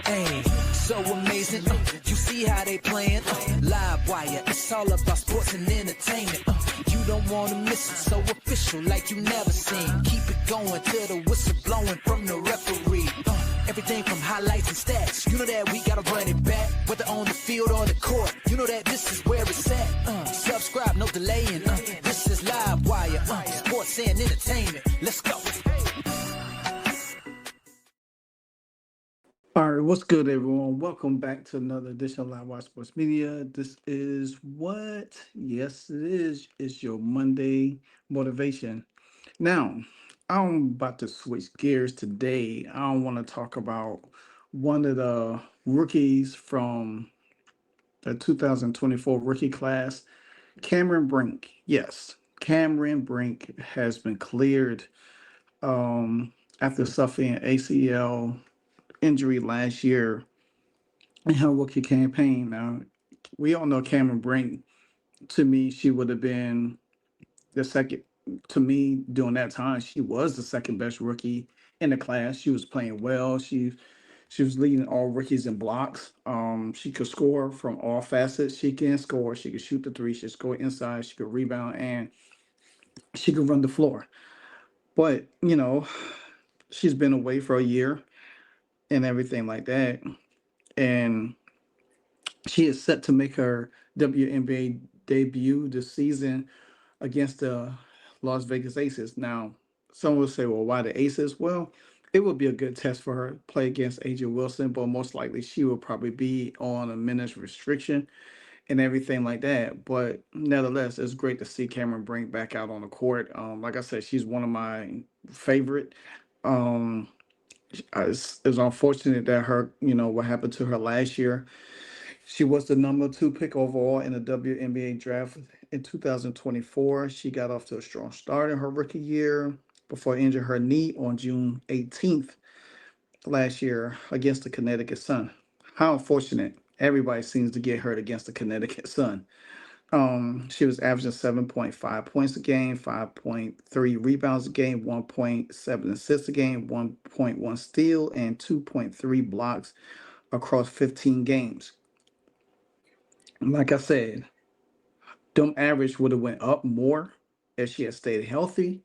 Hey, so amazing. You see how they playing? Live wire, it's all about sports and entertainment. You don't want to miss it, so official like you never seen. Keep it going till the whistle blowing from the referee. Everything from highlights and stats. You know that we gotta run it back, whether on the field or the court. You know that this is where it's at. Subscribe, no delaying. This is Live Wire, sports and entertainment. Let's go. All right, what's good, everyone? Welcome back to another edition of Live Watch Sports Media. This is what? Yes, it is. It's your Monday motivation. Now, I'm about to switch gears today. I want to talk about one of the rookies from the 2024 rookie class, Cameron Brink. Yes, Cameron Brink has been cleared after suffering an ACL injury last year in her rookie campaign. Now, we all know Cameron Brink. To me, she would have been the second. To me, during that time, she was the second best rookie in the class. She was playing well. She was leading all rookies in blocks. She could score from all facets. She can score. She could shoot the three. She could score inside. She could rebound, and she could run the floor. But she's been away for a year and everything like that, and she is set to make her WNBA debut this season against the Las Vegas Aces. Now, some will say, well, why the Aces? Well, it would be a good test for her to play against AJ Wilson, but most likely she will probably be on a minutes restriction and everything like that. But nevertheless, it's great to see Cameron Brink back out on the court. Like I said, she's one of my favorite. Um, it's unfortunate that what happened to her last year. She was the number two pick overall in the WNBA draft in 2024. She got off to a strong start in her rookie year before injuring her knee on June 18th last year against the Connecticut Sun. How unfortunate. Everybody seems to get hurt against the Connecticut Sun. She was averaging 7.5 points a game, 5.3 rebounds a game, 1.7 assists a game, 1.1 steal, and 2.3 blocks across 15 games. Like I said, them average would have went up more if she had stayed healthy,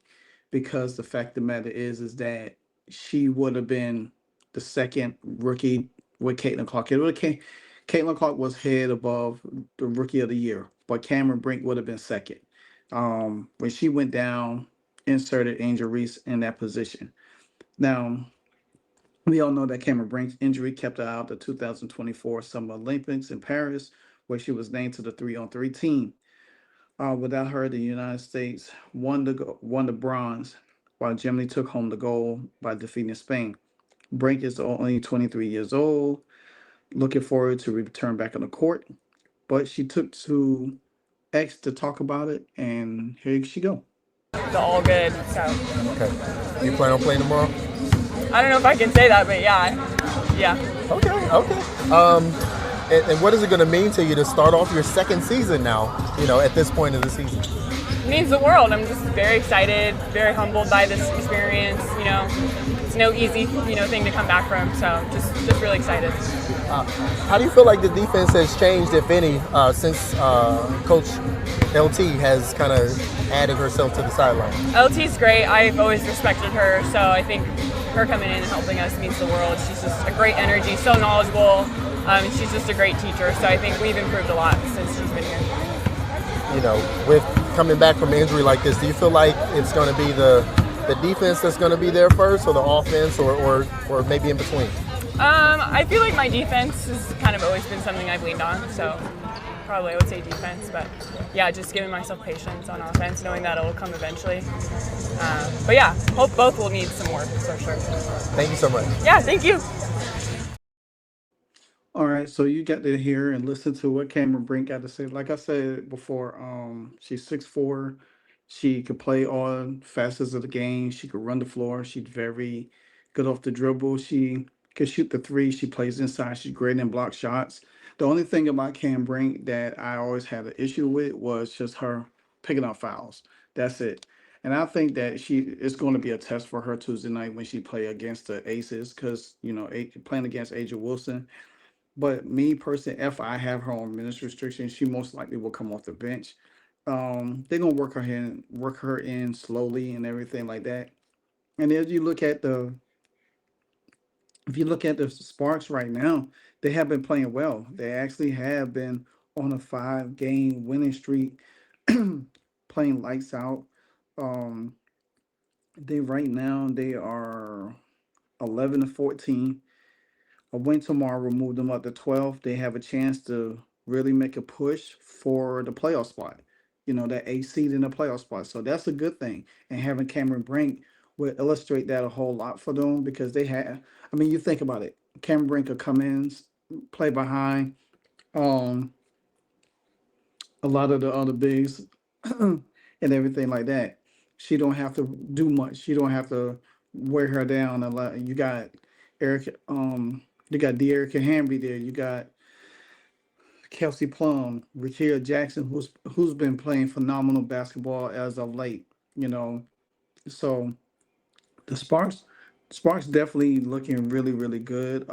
because the fact of the matter is that she would have been the second rookie with Caitlin Clark. Caitlin Clark was head above the rookie of the year, but Cameron Brink would have been second. When she went down, inserted injuries in that position. Now, we all know that Cameron Brink's injury kept her out of the 2024 Summer Olympics in Paris, where she was named to the 3-on-3 team. Without her, the United States won the bronze, while Germany took home the gold by defeating Spain. Brink is only 23 years old, looking forward to return back on the court, but she took to X to talk about it, and here she go. All good. So Okay. You plan on playing tomorrow? I don't know if I can say that, but yeah. Okay. And what is it going to mean to you to start off your second season now, at this point of the season? It means the world. I'm just very excited, very humbled by this experience. It's no easy, thing to come back from. So just really excited. How do you feel like the defense has changed, if any, since Coach LT has kind of added herself to the sideline? LT's great. I've always respected her, so I think her coming in and helping us means the world. She's just a great energy, so knowledgeable. She's just a great teacher, so I think we've improved a lot since she's been here. With coming back from an injury like this, do you feel like it's going to be the defense that's going to be there first, or the offense, or maybe in between? I feel like my defense has kind of always been something I've leaned on, so probably I would say defense. But yeah, just giving myself patience on offense, knowing that it'll come eventually. But yeah, hope both will need some work for sure. Thank you so much. Yeah, thank you. All right, so you got to hear and listen to what Cameron Brink got to say. Like I said before, she's 6'4". She could play all facets of the game. She could run the floor. She's very good off the dribble. She could shoot the three. She plays inside. She's great in block shots. The only thing about Cam Brink that I always had an issue with was just her picking up fouls. That's it. And I think that it's going to be a test for her Tuesday night when she play against the Aces, because playing against Aja Wilson. But me personally, if I have her on minutes restriction, she most likely will come off the bench. They're gonna work her in slowly and everything like that. And if you look at the Sparks right now, they have been playing well. They actually have been on a 5-game winning streak, playing lights out. Um, they are 11-14. A win tomorrow will move them up to 12. They have a chance to really make a push for the playoff spot. That 8 seed in the playoff spot. So that's a good thing. And having Cameron Brink would illustrate that a whole lot for them, because you think about it. Cameron Brink could come in, play behind a lot of the other bigs and everything like that. She don't have to do much. She don't have to wear her down a lot. You got De'Erica Hamby there. You got Kelsey Plum, Rakia Jackson, who's been playing phenomenal basketball as of late. So the Sparks definitely looking really, really good.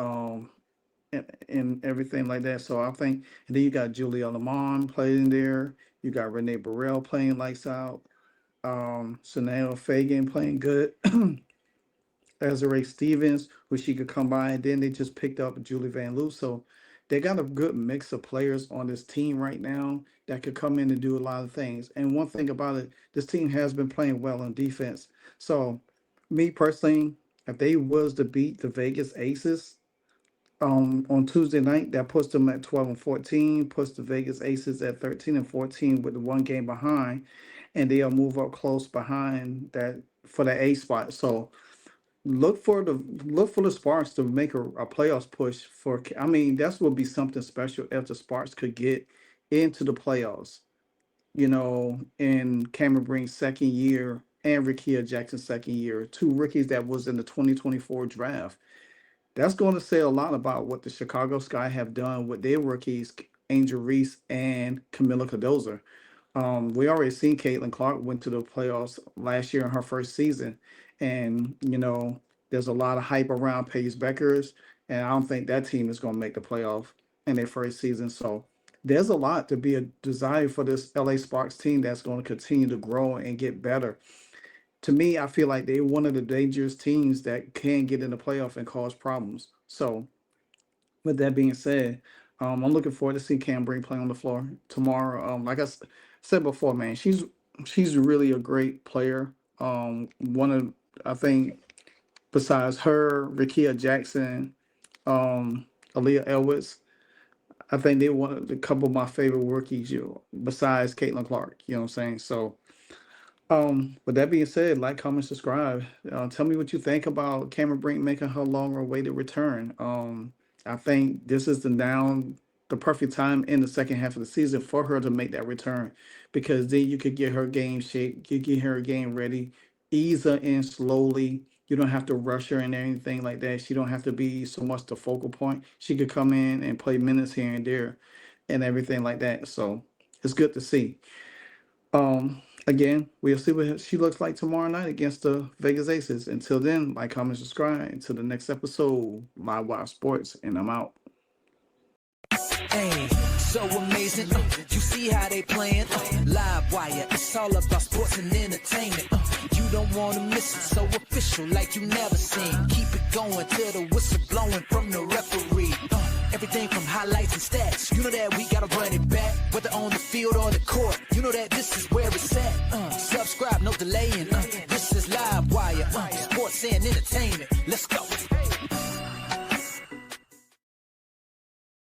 And everything like that. So I think, and then you got Julia Lamont playing there. You got Renee Burrell playing lights out. Chanel Fagan playing good. Desiree Stevens, who she could come by, and then they just picked up Julie Van Loo. So they got a good mix of players on this team right now that could come in and do a lot of things. And one thing about it, this team has been playing well on defense. So me personally, if they was to beat the Vegas Aces on Tuesday night, that puts them at 12-14, puts the Vegas Aces at 13-14 with the 1 game behind, and they'll move up close behind that for the A spot. So look for the Sparks to make a playoffs push for. That would be something special if the Sparks could get into the playoffs. In Cameron Brink's second year and Rakia Jackson's second year, 2 rookies that was in the 2024 draft. That's going to say a lot about what the Chicago Sky have done with their rookies, Angel Reese and Camila Cardozo. We already seen Caitlin Clark went to the playoffs last year in her first season. And, there's a lot of hype around Paige Beckers, and I don't think that team is going to make the playoff in their first season. So there's a lot to be a desire for this LA Sparks team that's going to continue to grow and get better. To me, I feel like they're one of the dangerous teams that can get in the playoff and cause problems. So, with that being said, I'm looking forward to see Cam Brink play on the floor tomorrow. Like I said before, man, she's really a great player. I think besides her, Rakia Jackson, Aaliyah Elwitz, I think they're one of a couple of my favorite rookies. Besides Caitlin Clark, you know what I'm saying? So. With that being said, like, comment, subscribe. Tell me what you think about Cameron Brink making her long-awaited return. I think this is the perfect time in the second half of the season for her to make that return, because then you could get her game shape, you get her game ready, ease her in slowly. You don't have to rush her and anything like that. She don't have to be so much the focal point. She could come in and play minutes here and there and everything like that. So it's good to see. Again, we'll see what she looks like tomorrow night against the Vegas Aces. Until then, like, comment, subscribe. Until the next episode, Live Wire Sports, and I'm out. Hey, so amazing. You see how they playing. Live Wire, it's all about sports and entertainment. You don't want to miss it, so official like you never seen. Keep it going till the whistle blowing from the referee. Everything from highlights and stats. You know that we gotta run it back, whether on the field or the court. You know that this is where it's at. Subscribe, no delaying. This is Live Wire, sports and entertainment.